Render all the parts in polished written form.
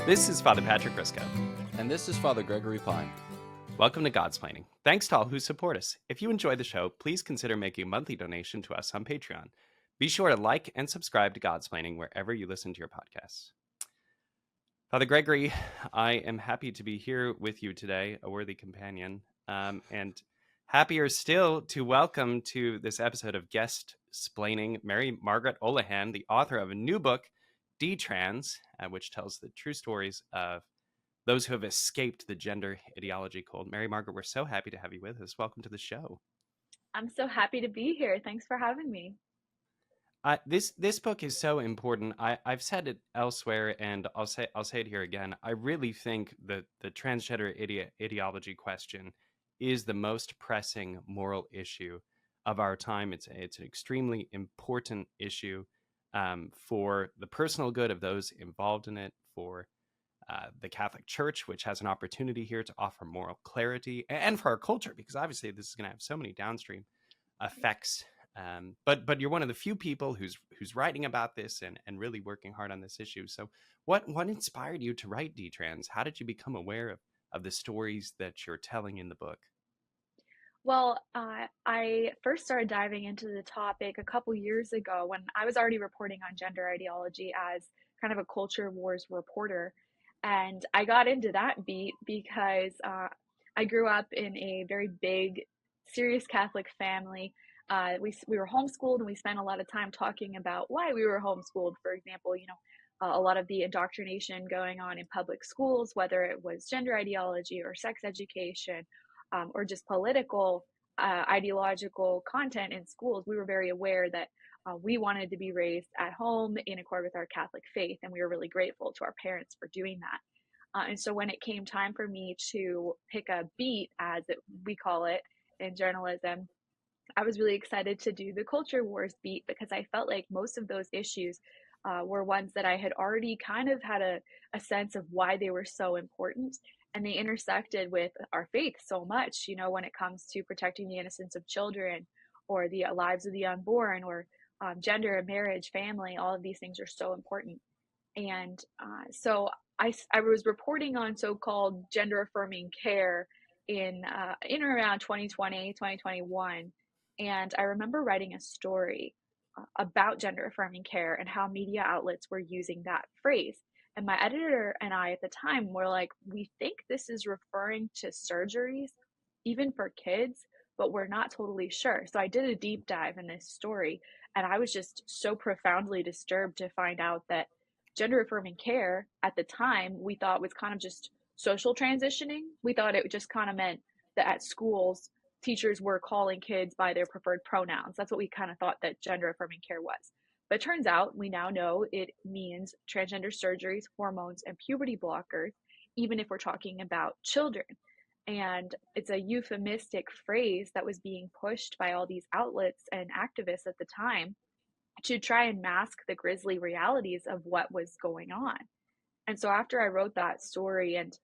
This is Father Patrick Briscoe. And this is Father Gregory Pine. Welcome to Godsplaining. Thanks to all who support us. If you enjoy the show, please consider making a monthly donation to us on Patreon. Be sure to like and subscribe to Godsplaining wherever you listen to your podcasts. Father Gregory, I am happy to be here with you today, a worthy companion, and happier still to welcome to this episode of Guestsplaining Mary Margaret Olohan, the author of a new book, D-Trans, which tells the true stories of those who have escaped the gender ideology cult. Mary Margaret, we're so happy to have you with us. Welcome to the show. I'm so happy to be here. Thanks for having me. This book is so important. I've said it elsewhere, and I'll say it here again. I really think that the transgender ideology question is the most pressing moral issue of our time. It's an extremely important issue for the personal good of those involved in it, for the Catholic Church, which has an opportunity here to offer moral clarity, and for our culture, because obviously this is going to have so many downstream effects. But you're one of the few people who's writing about this and really working hard on this issue. So what inspired you to write D-Trans? How did you become aware of the stories that you're telling in the book? Well, I first started diving into the topic a couple years ago when I was already reporting on gender ideology as kind of a culture wars reporter. And I got into that beat because I grew up in a very big, serious Catholic family. We were homeschooled, and we spent a lot of time talking about why we were homeschooled. For example, a lot of the indoctrination going on in public schools, whether it was gender ideology or sex education, or just political ideological content in schools. We were very aware that we wanted to be raised at home in accord with our Catholic faith, and we were really grateful to our parents for doing that. And so when it came time for me to pick a beat, we call it in journalism, I was really excited to do the culture wars beat because I felt like most of those issues were ones that I had already kind of had a sense of why they were so important. And they intersected with our faith so much, when it comes to protecting the innocence of children or the lives of the unborn or gender, marriage, family. All of these things are so important. And so I was reporting on so-called gender affirming care in or around 2020, 2021. And I remember writing a story about gender affirming care and how media outlets were using that phrase. And my editor and I at the time were like, we think this is referring to surgeries, even for kids, but we're not totally sure. So I did a deep dive in this story, and I was just so profoundly disturbed to find out that gender affirming care at the time we thought was kind of just social transitioning. We thought it just kind of meant that at schools, teachers were calling kids by their preferred pronouns. That's what we kind of thought that gender affirming care was. But it turns out we now know it means transgender surgeries, hormones, and puberty blockers, even if we're talking about children. And it's a euphemistic phrase that was being pushed by all these outlets and activists at the time to try and mask the grisly realities of what was going on. And so after I wrote that story and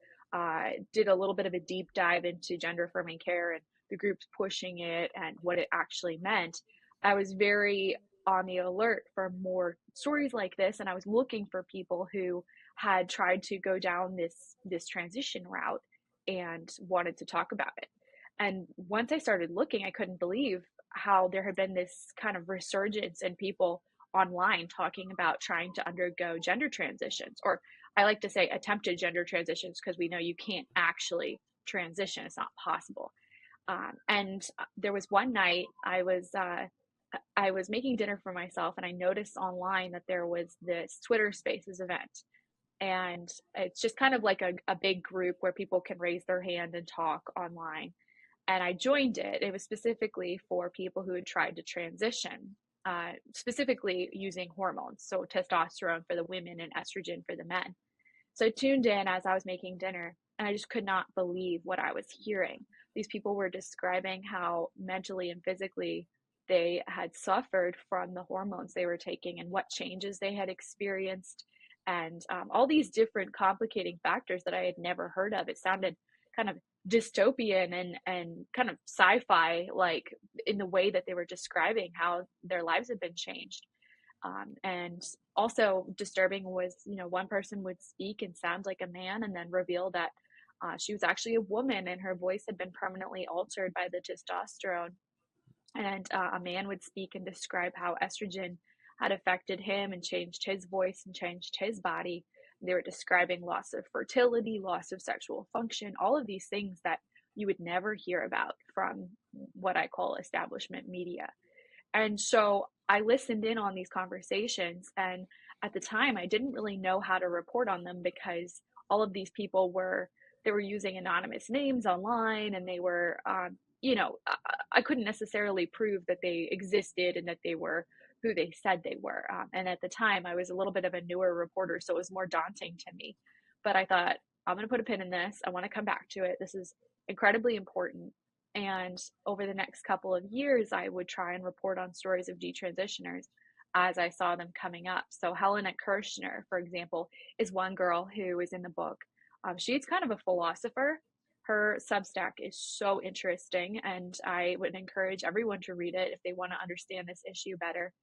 did a little bit of a deep dive into gender affirming care and the groups pushing it and what it actually meant, I was very on the alert for more stories like this, and I was looking for people who had tried to go down this transition route and wanted to talk about it. And once I started looking, I couldn't believe how there had been this kind of resurgence in people online talking about trying to undergo gender transitions, or I like to say attempted gender transitions, because we know you can't actually transition. It's not possible. And there was one night I was making dinner for myself, and I noticed online that there was this Twitter Spaces event. And it's just kind of like a big group where people can raise their hand and talk online. And I joined it. It was specifically for people who had tried to transition, specifically using hormones. So testosterone for the women and estrogen for the men. So I tuned in as I was making dinner, and I just could not believe what I was hearing. These people were describing how mentally and physically they had suffered from the hormones they were taking and what changes they had experienced, and all these different complicating factors that I had never heard of. It sounded kind of dystopian and kind of sci-fi, like in the way that they were describing how their lives had been changed. And also disturbing was, one person would speak and sound like a man and then reveal that she was actually a woman and her voice had been permanently altered by the testosterone. And a man would speak and describe how estrogen had affected him and changed his voice and changed his body. They were describing loss of fertility, loss of sexual function, all of these things that you would never hear about from what I call establishment media. And so I listened in on these conversations. And at the time, I didn't really know how to report on them because all of these people they were using anonymous names online, and they were, I couldn't necessarily prove that they existed and that they were who they said they were. And at the time, I was a little bit of a newer reporter, so it was more daunting to me. But I thought, I'm going to put a pin in this. I want to come back to it. This is incredibly important. And over the next couple of years, I would try and report on stories of detransitioners as I saw them coming up. So Helena Kirshner, for example, is one girl who is in the book. She's kind of a philosopher. Her Substack is so interesting, and I would encourage everyone to read it if they want to understand this issue better.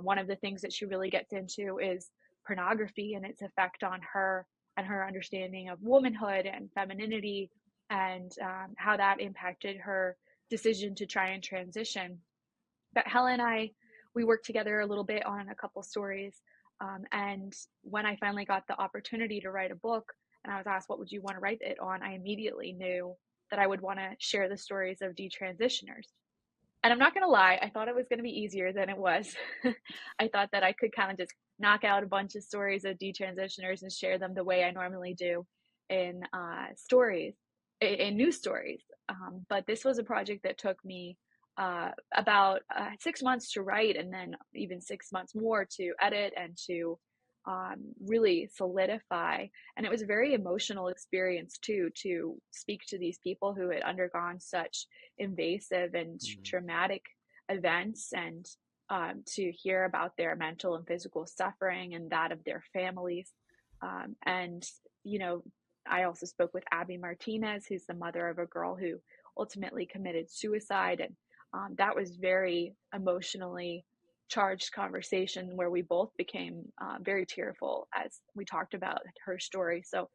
One of the things that she really gets into is pornography and its effect on her and her understanding of womanhood and femininity, and how that impacted her decision to try and transition. But Helen and we worked together a little bit on a couple stories. And when I finally got the opportunity to write a book and I was asked, what would you want to write it on? I immediately knew that I would want to share the stories of detransitioners. And I'm not going to lie, I thought it was going to be easier than it was. I thought that I could kind of just knock out a bunch of stories of detransitioners and share them the way I normally do in stories, in news stories. But this was a project that took me about 6 months to write, and then even 6 months more to edit and to really solidify. And it was a very emotional experience too, to speak to these people who had undergone such invasive and traumatic events, and to hear about their mental and physical suffering and that of their families. And, I also spoke with Abby Martinez, who's the mother of a girl who ultimately committed suicide. And that was very emotionally charged conversation where we both became very tearful as we talked about her story. So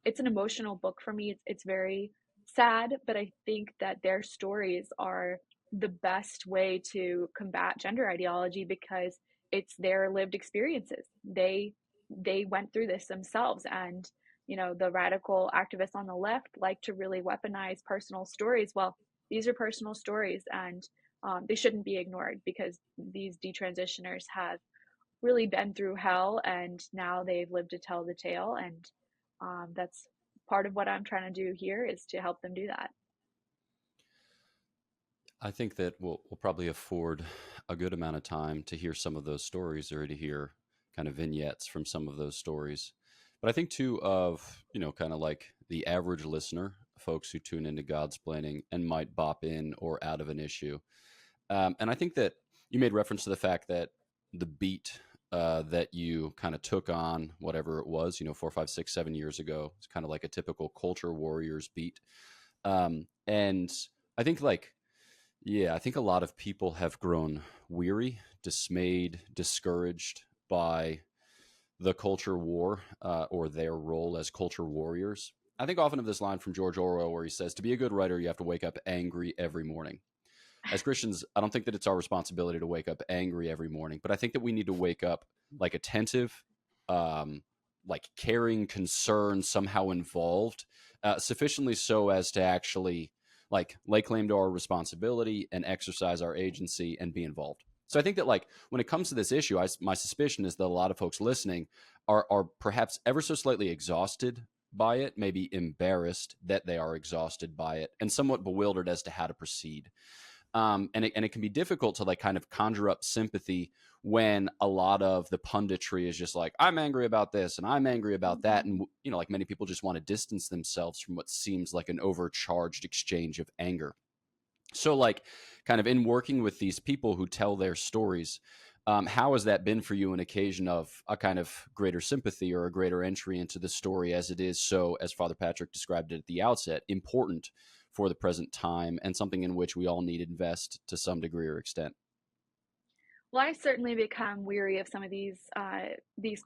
it's an emotional book for me. It's very sad, but I think that their stories are the best way to combat gender ideology because it's their lived experiences. They went through this themselves, and the radical activists on the left like to really weaponize personal stories. Well, these are personal stories, and they shouldn't be ignored because these detransitioners have really been through hell, and now they've lived to tell the tale. And that's part of what I'm trying to do here, is to help them do that. I think that we'll probably afford a good amount of time to hear some of those stories or to hear kind of vignettes from some of those stories. But I think too of, kind of like the average listener, folks who tune into Godsplaining and might bop in or out of an issue. And I think that you made reference to the fact that the beat that you kind of took on, whatever it was, 4, 5, 6, 7 years ago, it's kind of like a typical culture warriors beat. And I think I think a lot of people have grown weary, dismayed, discouraged by the culture war or their role as culture warriors. I think often of this line from George Orwell where he says, to be a good writer, you have to wake up angry every morning. As Christians, I don't think that it's our responsibility to wake up angry every morning, but I think that we need to wake up like attentive, um, like caring, concerned, somehow involved, sufficiently so as to actually like lay claim to our responsibility and exercise our agency and be involved. So I think that like when it comes to this issue, my suspicion is that a lot of folks listening are perhaps ever so slightly exhausted by it, maybe embarrassed that they are exhausted by it, and somewhat bewildered as to how to proceed. And it can be difficult to like kind of conjure up sympathy when a lot of the punditry is just like, I'm angry about this and I'm angry about that. And, like many people just want to distance themselves from what seems like an overcharged exchange of anger. So like kind of in working with these people who tell their stories, how has that been for you an occasion of a kind of greater sympathy or a greater entry into the story as it is so, as Father Patrick described it at the outset, important for the present time and something in which we all need to invest to some degree or extent? Well, I certainly become weary of some of these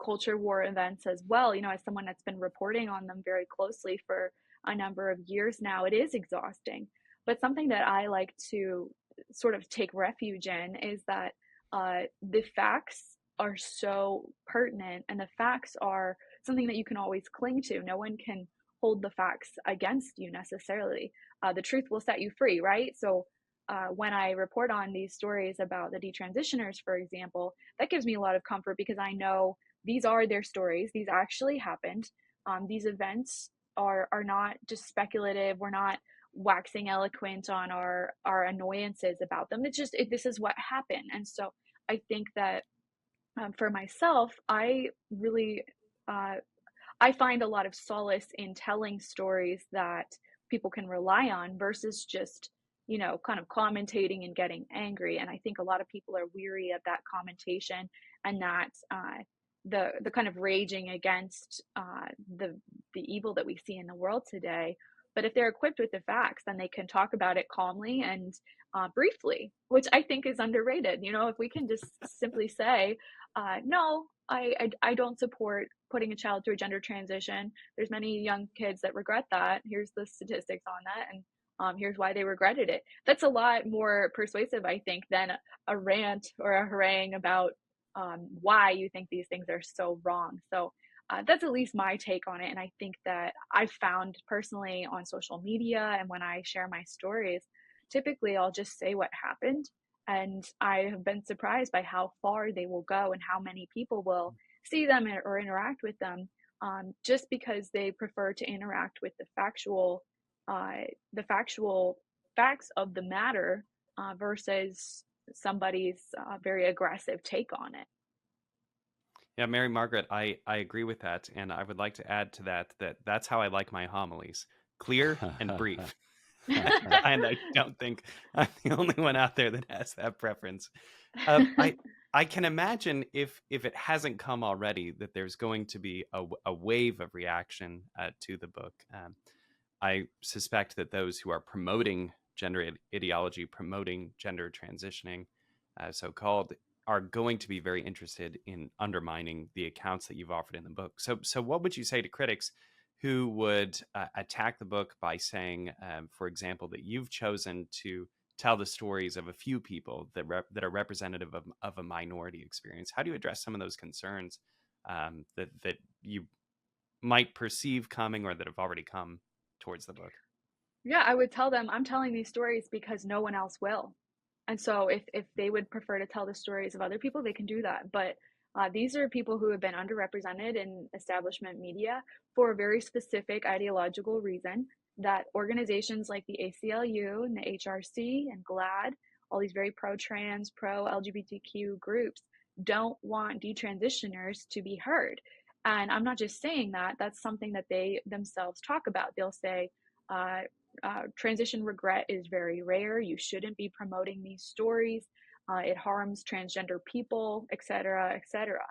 culture war events as well. You know, as someone that's been reporting on them very closely for a number of years now, it is exhausting. But something that I like to sort of take refuge in is that the facts are so pertinent, and the facts are something that you can always cling to. No one can hold the facts against you necessarily. The truth will set you free, right? So when I report on these stories about the detransitioners, for example, that gives me a lot of comfort because I know these are their stories. These actually happened. These events are not just speculative. We're not waxing eloquent on our annoyances about them. It's just this is what happened, and so I think that for myself, I really uh, I find a lot of solace in telling stories that people can rely on versus just, you know, kind of commentating and getting angry. And I think a lot of people are weary of that commentation and that the kind of raging against the evil that we see in the world today. But if they're equipped with the facts, then they can talk about it calmly and briefly, which I think is underrated. You know, if we can just simply say, no, I don't support putting a child through a gender transition. There's many young kids that regret that. Here's the statistics on that, and here's why they regretted it. That's a lot more persuasive, I think, than a rant or a harangue about why you think these things are so wrong. So that's at least my take on it. And I think that I've found personally on social media and when I share my stories, typically I'll just say what happened. And I have been surprised by how far they will go and how many people will see them or interact with them just because they prefer to interact with the factual facts of the matter versus somebody's very aggressive take on it. Yeah, Mary Margaret, I agree with that, and I would like to add to that that that's how I like my homilies: clear and brief. And I don't think I'm the only one out there that has that preference. I can imagine if it hasn't come already that there's going to be a wave of reaction to the book. I suspect that those who are promoting gender ideology, promoting gender transitioning, so called, are going to be very interested in undermining the accounts that you've offered in the book. So what would you say to critics who would attack the book by saying, for example, that you've chosen to tell the stories of a few people that are representative of a minority experience? How do you address some of those concerns that you might perceive coming or that have already come towards the book? Yeah, I would tell them I'm telling these stories because no one else will. And so if they would prefer to tell the stories of other people, they can do that. But these are people who have been underrepresented in establishment media for a very specific ideological reason that organizations like the ACLU and the HRC and GLAD, all these very pro-trans, pro-LGBTQ groups, don't want detransitioners to be heard. And I'm not just saying that, that's something that they themselves talk about. They'll say, uh, transition regret is very rare. You shouldn't be promoting these stories. It harms transgender people, et cetera, et cetera.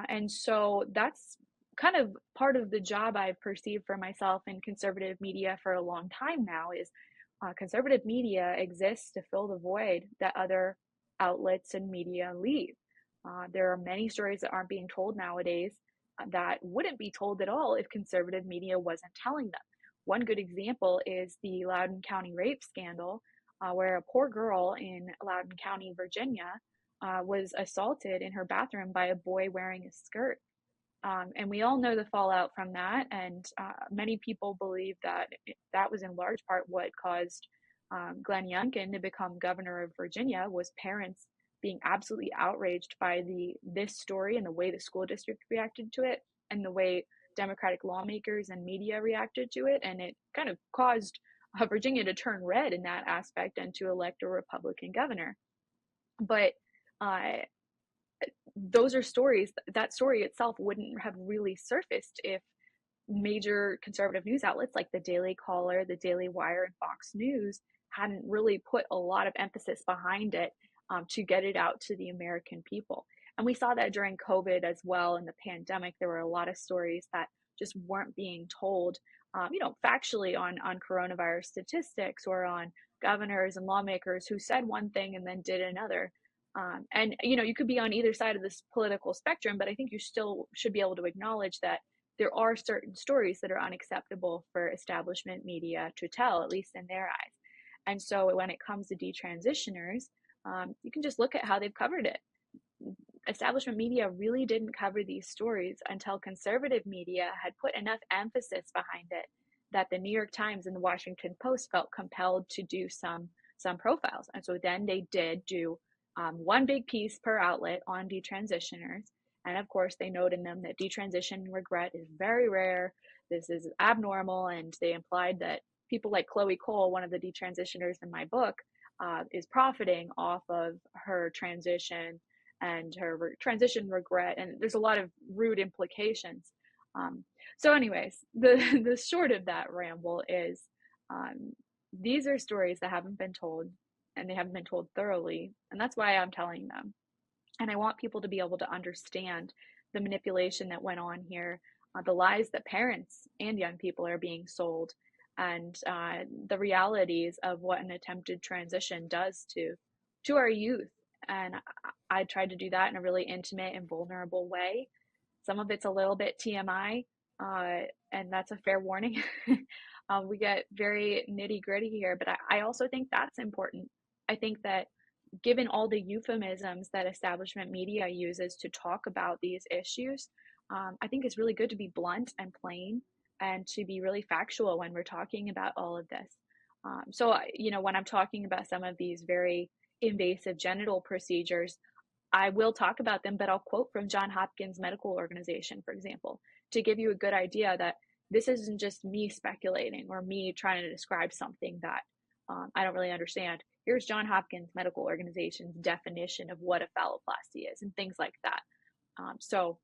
And so that's kind of part of the job I've perceived for myself in conservative media for a long time now is conservative media exists to fill the void that other outlets and media leave. There are many stories that aren't being told nowadays that wouldn't be told at all if conservative media wasn't telling them. One good example is the Loudoun County rape scandal, where a poor girl in Loudoun County, Virginia, was assaulted in her bathroom by a boy wearing a skirt. And we all know the fallout from that. And many people believe that that was in large part what caused Glenn Youngkin to become governor of Virginia was parents being absolutely outraged by this story and the way the school district reacted to it and the way Democratic lawmakers and media reacted to it. And it kind of caused Virginia to turn red in that aspect and to elect a Republican governor. But uh, those are stories that story itself wouldn't have really surfaced if major conservative news outlets like the Daily Caller, the Daily Wire, and Fox News hadn't really put a lot of emphasis behind it to get it out to the American people. And we saw that during COVID as well in the pandemic. There were a lot of stories that just weren't being told, factually on coronavirus statistics or on governors and lawmakers who said one thing and then did another. And you could be on either side of this political spectrum, but I think you still should be able to acknowledge that there are certain stories that are unacceptable for establishment media to tell, at least in their eyes. And so when it comes to detransitioners, you can just look at how they've covered it. Establishment media really didn't cover these stories until conservative media had put enough emphasis behind it that the New York Times and the Washington Post felt compelled to do some profiles. And so then they did do one big piece per outlet on detransitioners. And of course, they note in them that detransition regret is very rare. This is abnormal. And they implied that people like Chloe Cole, one of the detransitioners in my book, is profiting off of her transition and her transition regret. And there's a lot of rude implications. So, anyways, the short of that ramble is um, these are stories that haven't been told, and they haven't been told thoroughly, and that's why I'm telling them. And I want people to be able to understand the manipulation that went on here, the lies that parents and young people are being sold, and the realities of what an attempted transition does to our youth. And I tried to do that in a really intimate and vulnerable way. Some of it's a little bit TMI, and that's a fair warning. We get very nitty gritty here, but I also think that's important. I think that given all the euphemisms that establishment media uses to talk about these issues, I think it's really good to be blunt and plain and to be really factual when we're talking about all of this. So, when I'm talking about some of these very invasive genital procedures, I will talk about them, but I'll quote from John Hopkins Medical Organization, for example, to give you a good idea that this isn't just me speculating or me trying to describe something that I don't really understand. Here's John Hopkins Medical Organization's definition of what a phalloplasty is and things like that. So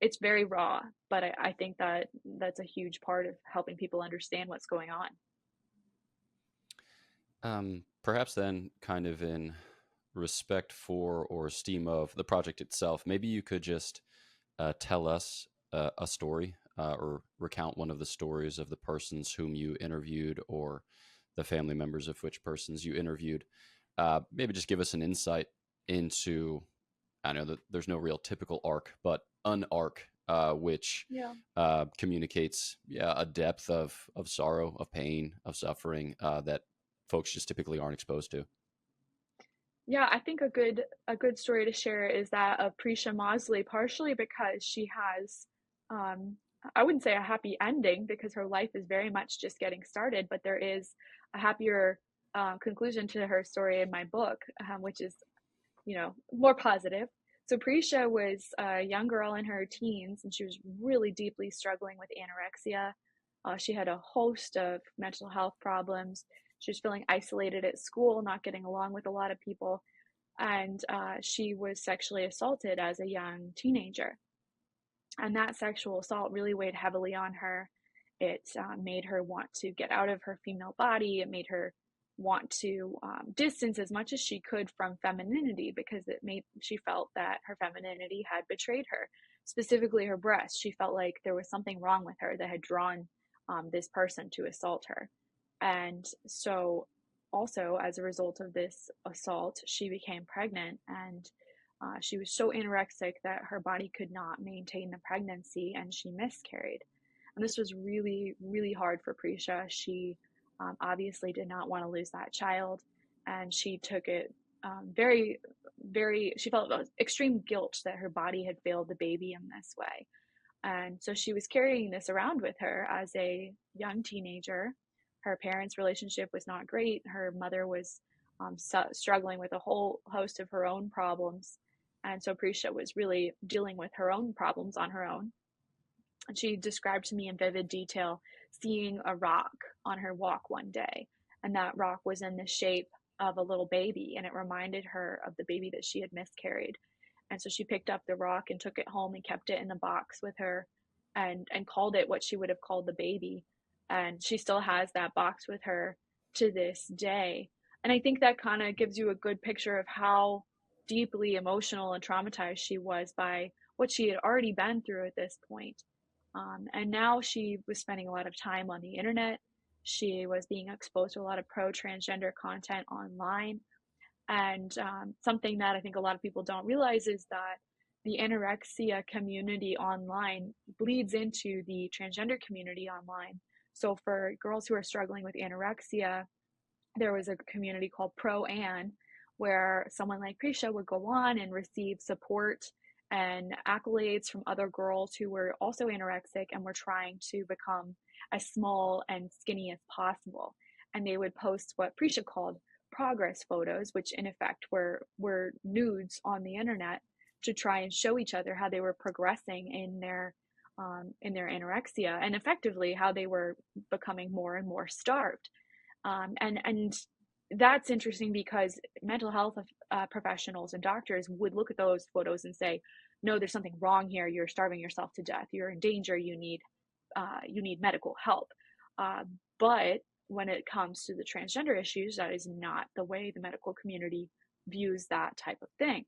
it's very raw, but I think that that's a huge part of helping people understand what's going on. Perhaps then, kind of in respect for or esteem of the project itself, maybe you could just tell us a story or recount one of the stories of the persons whom you interviewed or the family members of which persons you interviewed. Maybe just give us an insight into, I know that there's no real typical arc, but an arc which Yeah. communicates, a depth of sorrow, of pain, of suffering that folks just typically aren't exposed to. Yeah, I think a good story to share is that of Prisha Mosley, partially because she has, um, I wouldn't say a happy ending because her life is very much just getting started, but there is a happier conclusion to her story in my book, which is more positive. So Prisha was a young girl in her teens, and she was really deeply struggling with anorexia. She had a host of mental health problems. She was feeling isolated at school, not getting along with a lot of people, and she was sexually assaulted as a young teenager. And that sexual assault really weighed heavily on her. It made her want to get out of her female body. It made her want to distance as much as she could from femininity because she felt that her femininity had betrayed her, specifically her breasts. She felt like there was something wrong with her that had drawn this person to assault her. And so, also as a result of this assault, she became pregnant, and she was so anorexic that her body could not maintain the pregnancy, and she miscarried. And this was really, really hard for Prisha. She obviously did not want to lose that child, and she took it very, very, she felt extreme guilt that her body had failed the baby in this way. And so she was carrying this around with her as a young teenager. Her parents' relationship was not great. Her mother was struggling with a whole host of her own problems. And so Prisha was really dealing with her own problems on her own. And she described to me in vivid detail seeing a rock on her walk one day. And that rock was in the shape of a little baby, and it reminded her of the baby that she had miscarried. And so she picked up the rock and took it home and kept it in the box with her, and called it what she would have called the baby. And she still has that box with her to this day. And I think that kind of gives you a good picture of how deeply emotional and traumatized she was by what she had already been through at this point. And now she was spending a lot of time on the internet. She was being exposed to a lot of pro transgender content online. And something that I think a lot of people don't realize is that the anorexia community online bleeds into the transgender community online. So for girls who are struggling with anorexia, there was a community called Pro An, where someone like Prisha would go on and receive support and accolades from other girls who were also anorexic and were trying to become as small and skinny as possible. And they would post what Prisha called progress photos, which in effect were nudes on the internet to try and show each other how they were progressing in their anorexia, and effectively how they were becoming more and more starved. And that's interesting because mental health professionals and doctors would look at those photos and say, no, there's something wrong here. You're starving yourself to death. You're in danger. You need medical help. But when it comes to the transgender issues, that is not the way the medical community views that type of thing.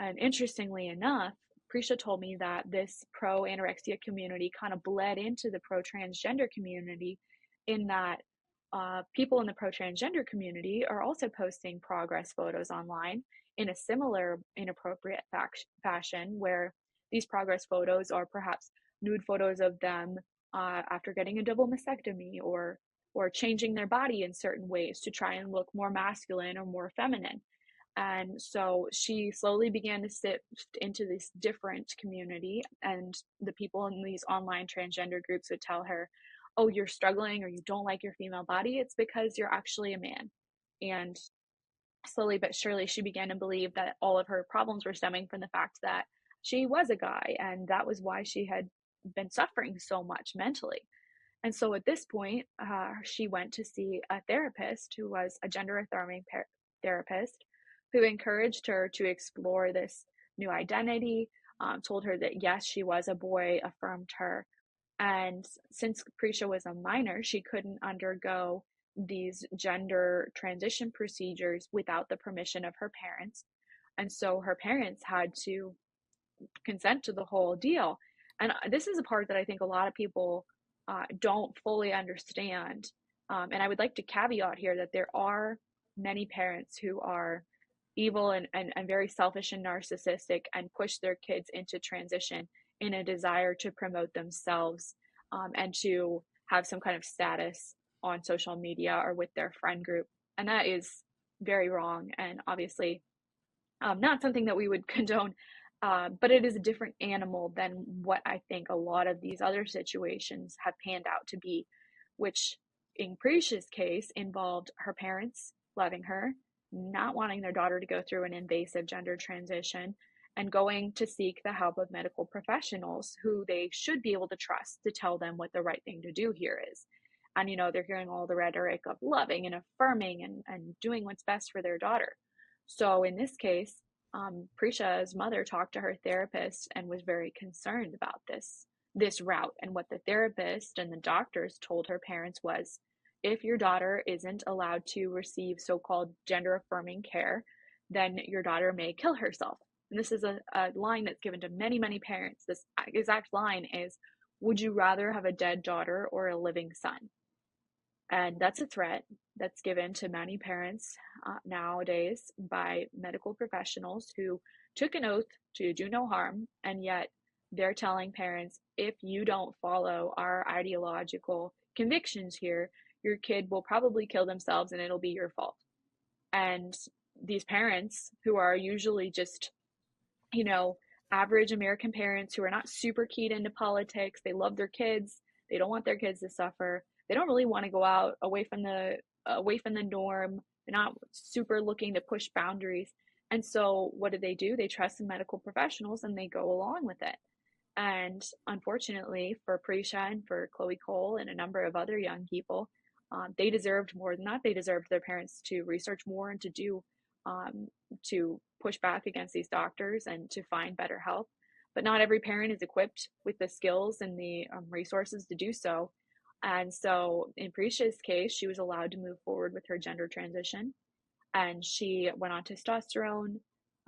And interestingly enough, Prisha told me that this pro anorexia community kind of bled into the pro transgender community, in that people in the pro transgender community are also posting progress photos online in a similar inappropriate fashion, where these progress photos are perhaps nude photos of them after getting a double mastectomy, or changing their body in certain ways to try and look more masculine or more feminine. And so she slowly began to sift into this different community, and the people in these online transgender groups would tell her, oh, you're struggling or you don't like your female body, it's because you're actually a man. And slowly but surely, she began to believe that all of her problems were stemming from the fact that she was a guy, and that was why she had been suffering so much mentally. And so at this point, she went to see a therapist who was a gender affirming therapist, who encouraged her to explore this new identity, told her that yes, she was a boy, affirmed her. And since Prisha was a minor, she couldn't undergo these gender transition procedures without the permission of her parents. And so her parents had to consent to the whole deal. And this is a part that I think a lot of people don't fully understand. And I would like to caveat here that there are many parents who are evil and very selfish and narcissistic, and push their kids into transition in a desire to promote themselves, and to have some kind of status on social media or with their friend group. And that is very wrong, and obviously not something that we would condone. But it is a different animal than what I think a lot of these other situations have panned out to be, which in Prisha's case involved her parents loving her, not wanting their daughter to go through an invasive gender transition, and going to seek the help of medical professionals who they should be able to trust to tell them what the right thing to do here is. And, they're hearing all the rhetoric of loving and affirming and doing what's best for their daughter. So in this case, Prisha's mother talked to her therapist and was very concerned about this route. And what the therapist and the doctors told her parents was, if your daughter isn't allowed to receive so-called gender affirming care, then your daughter may kill herself. And this is a line that's given to many, many parents. This exact line is, would you rather have a dead daughter or a living son? And that's a threat that's given to many parents nowadays by medical professionals who took an oath to do no harm, and yet they're telling parents, if you don't follow our ideological convictions here, your kid will probably kill themselves and it'll be your fault. And these parents, who are usually just, average American parents who are not super keyed into politics, they love their kids, they don't want their kids to suffer, they don't really want to go out away from the norm. They're not super looking to push boundaries. And so what do? They trust in medical professionals and they go along with it. And unfortunately for Prisha and for Chloe Cole and a number of other young people, they deserved more than that. They deserved their parents to research more and to push back against these doctors and to find better help. But not every parent is equipped with the skills and the resources to do so. And so in Prisha's case, she was allowed to move forward with her gender transition, and she went on testosterone.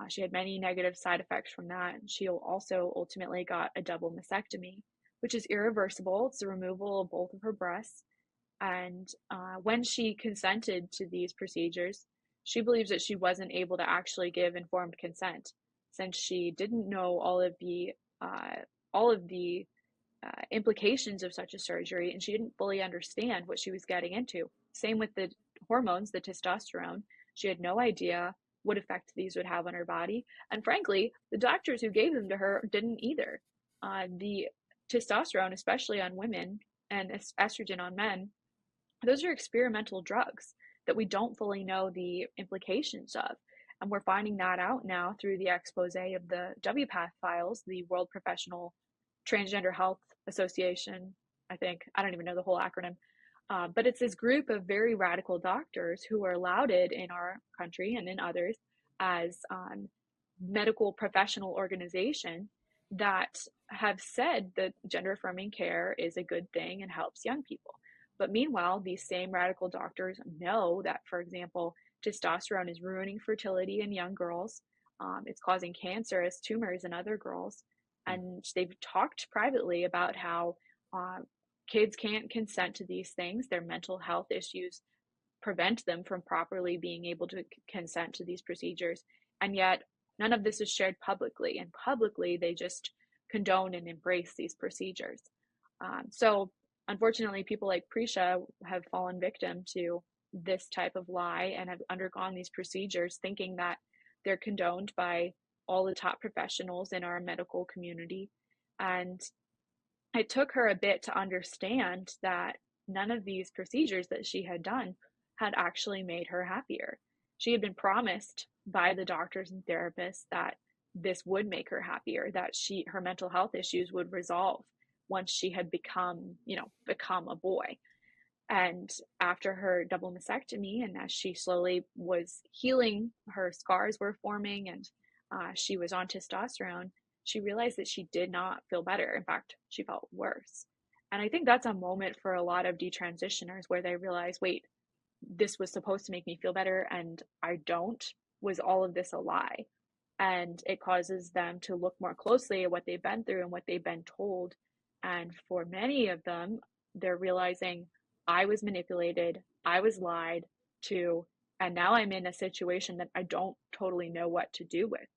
She had many negative side effects from that. She also ultimately got a double mastectomy, which is irreversible. It's the removal of both of her breasts. And when she consented to these procedures, she believes that she wasn't able to actually give informed consent since she didn't know uh, all of the implications of such a surgery, and she didn't fully understand what she was getting into. Same with the hormones, the testosterone. She had no idea what effect these would have on her body. And frankly, the doctors who gave them to her didn't either. The testosterone, especially on women, and estrogen on men, those are experimental drugs that we don't fully know the implications of. And we're finding that out now through the expose of the WPATH files, the World Professional Transgender Health Association. I think, I don't even know the whole acronym. But it's this group of very radical doctors who are lauded in our country and in others as medical professional organization that have said that gender affirming care is a good thing and helps young people. But meanwhile, these same radical doctors know that, for example, testosterone is ruining fertility in young girls. It's causing cancerous tumors in other girls. And they've talked privately about how kids can't consent to these things. Their mental health issues prevent them from properly being able to consent to these procedures. And yet, none of this is shared publicly. And publicly, they just condone and embrace these procedures. So, unfortunately, people like Prisha have fallen victim to this type of lie and have undergone these procedures thinking that they're condoned by all the top professionals in our medical community. And it took her a bit to understand that none of these procedures that she had done had actually made her happier. She had been promised by the doctors and therapists that this would make her happier, that her mental health issues would resolve once she had become a boy. And after her double mastectomy, and as she slowly was healing, her scars were forming, and she was on testosterone, she realized that she did not feel better. In fact, she felt worse. And I think that's a moment for a lot of detransitioners where they realize, wait, this was supposed to make me feel better and I don't. Was all of this a lie? And it causes them to look more closely at what they've been through and what they've been told. And for many of them, they're realizing, I was manipulated, I was lied to, and now I'm in a situation that I don't totally know what to do with.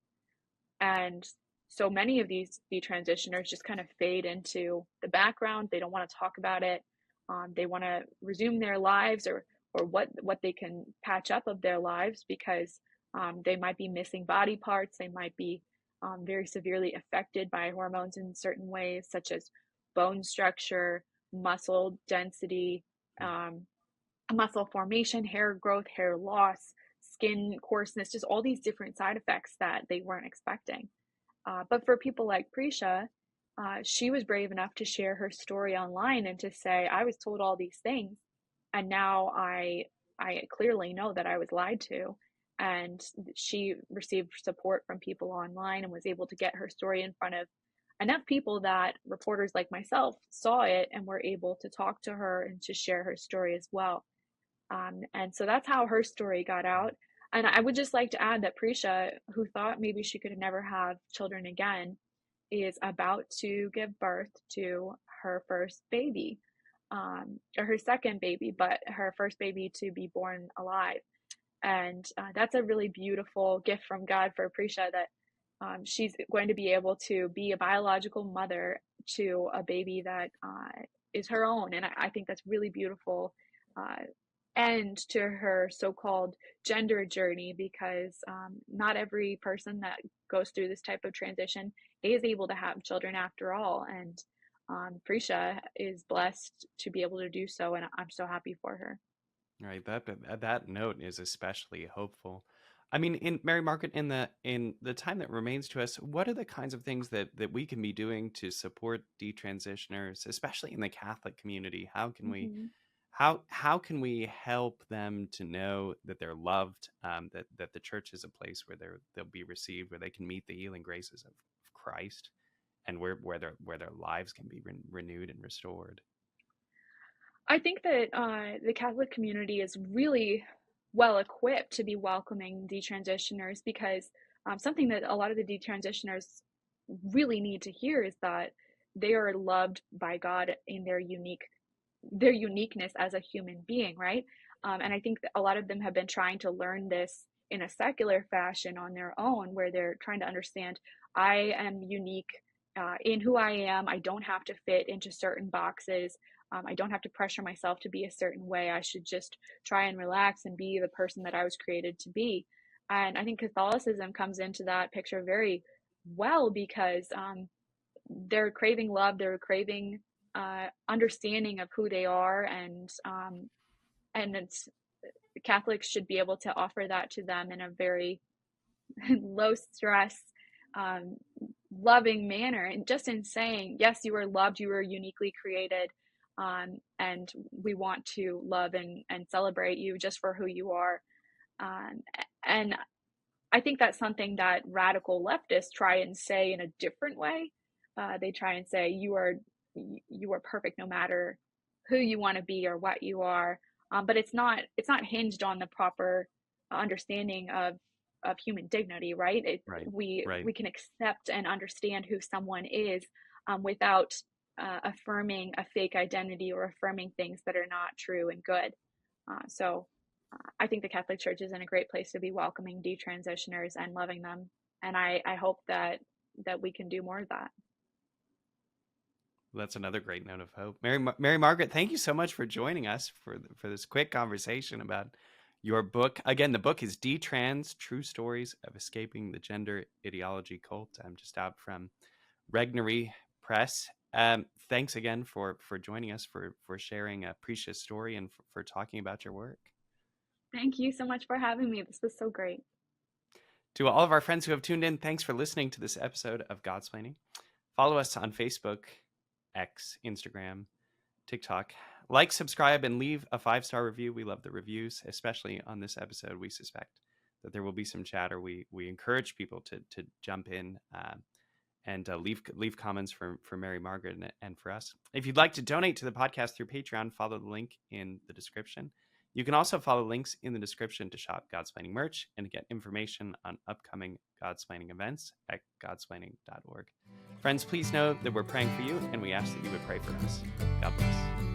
And so many of these detransitioners just kind of fade into the background. They don't want to talk about it. They want to resume their lives, or what they can patch up of their lives, because they might be missing body parts. They might be very severely affected by hormones in certain ways, such as bone structure, muscle density, muscle formation, hair growth, hair loss, skin coarseness, just all these different side effects that they weren't expecting. But for people like Prisha, she was brave enough to share her story online and to say, I was told all these things, and now I clearly know that I was lied to. And she received support from people online and was able to get her story in front of enough people that reporters like myself saw it and were able to talk to her and to share her story as well. And so that's how her story got out. And I would just like to add that Prisha, who thought maybe she could never have children again, is about to give birth to her first baby, or her second baby, but her first baby to be born alive. And that's a really beautiful gift from God for Prisha, that she's going to be able to be a biological mother to a baby that is her own. And I think that's really beautiful end to her so-called gender journey, because not every person that goes through this type of transition is able to have children after all. And Prisha is blessed to be able to do so, and I'm so happy for her. Right. That note is especially hopeful. I mean, in Mary Margaret, in the time that remains to us, what are the kinds of things that we can be doing to support detransitioners, especially in the Catholic community? Mm-hmm. How can we help them to know that they're loved, that the church is a place where they'll be received, where they can meet the healing graces of Christ, and where their lives can be renewed and restored? I think that the Catholic community is really well equipped to be welcoming detransitioners, because something that a lot of the detransitioners really need to hear is that they are loved by God in their uniqueness as a human being, right? And I think that a lot of them have been trying to learn this in a secular fashion on their own, where they're trying to understand I am unique in who I am. I don't have to fit into certain boxes. I don't have to pressure myself to be a certain way. I should just try and relax and be the person that I was created to be. And I think Catholicism comes into that picture very well, because they're craving love, they're craving understanding of who they are, and it's Catholics should be able to offer that to them in a very low stress, um, loving manner, and just in saying, yes, you are loved, you are uniquely created, and we want to love and celebrate you just for who you are. Um, and I think that's something that radical leftists try and say in a different way. They try and say you are perfect no matter who you want to be or what you are, but it's not hinged on the proper understanding of human dignity, right? Right. We can accept and understand who someone is, without affirming a fake identity or affirming things that are not true and good. So I think the Catholic Church is in a great place to be welcoming detransitioners and loving them, and I hope that we can do more of that. That's another great note of hope. Mary Margaret, thank you so much for joining us for this quick conversation about your book. Again, the book is Detrans: True Stories of Escaping the Gender Ideology Cult. I'm just out from Gregory Press. Thanks again for joining us, for sharing a precious story, and for talking about your work. Thank you so much for having me. This was so great. To all of our friends who have tuned in, thanks for listening to this episode of Godsplaining. Follow us on Facebook, X, Instagram, TikTok. Like, subscribe, and leave a 5-star review. We love the reviews, especially on this episode. We suspect that there will be some chatter. We encourage people to jump in and leave comments for Mary Margaret and for us. If you'd like to donate to the podcast through Patreon, follow the link in the description. You can also follow links in the description to shop Godsplaining merch and to get information on upcoming Godsplaining events at godsplaining.org. Friends, please know that we're praying for you, and we ask that you would pray for us. God bless.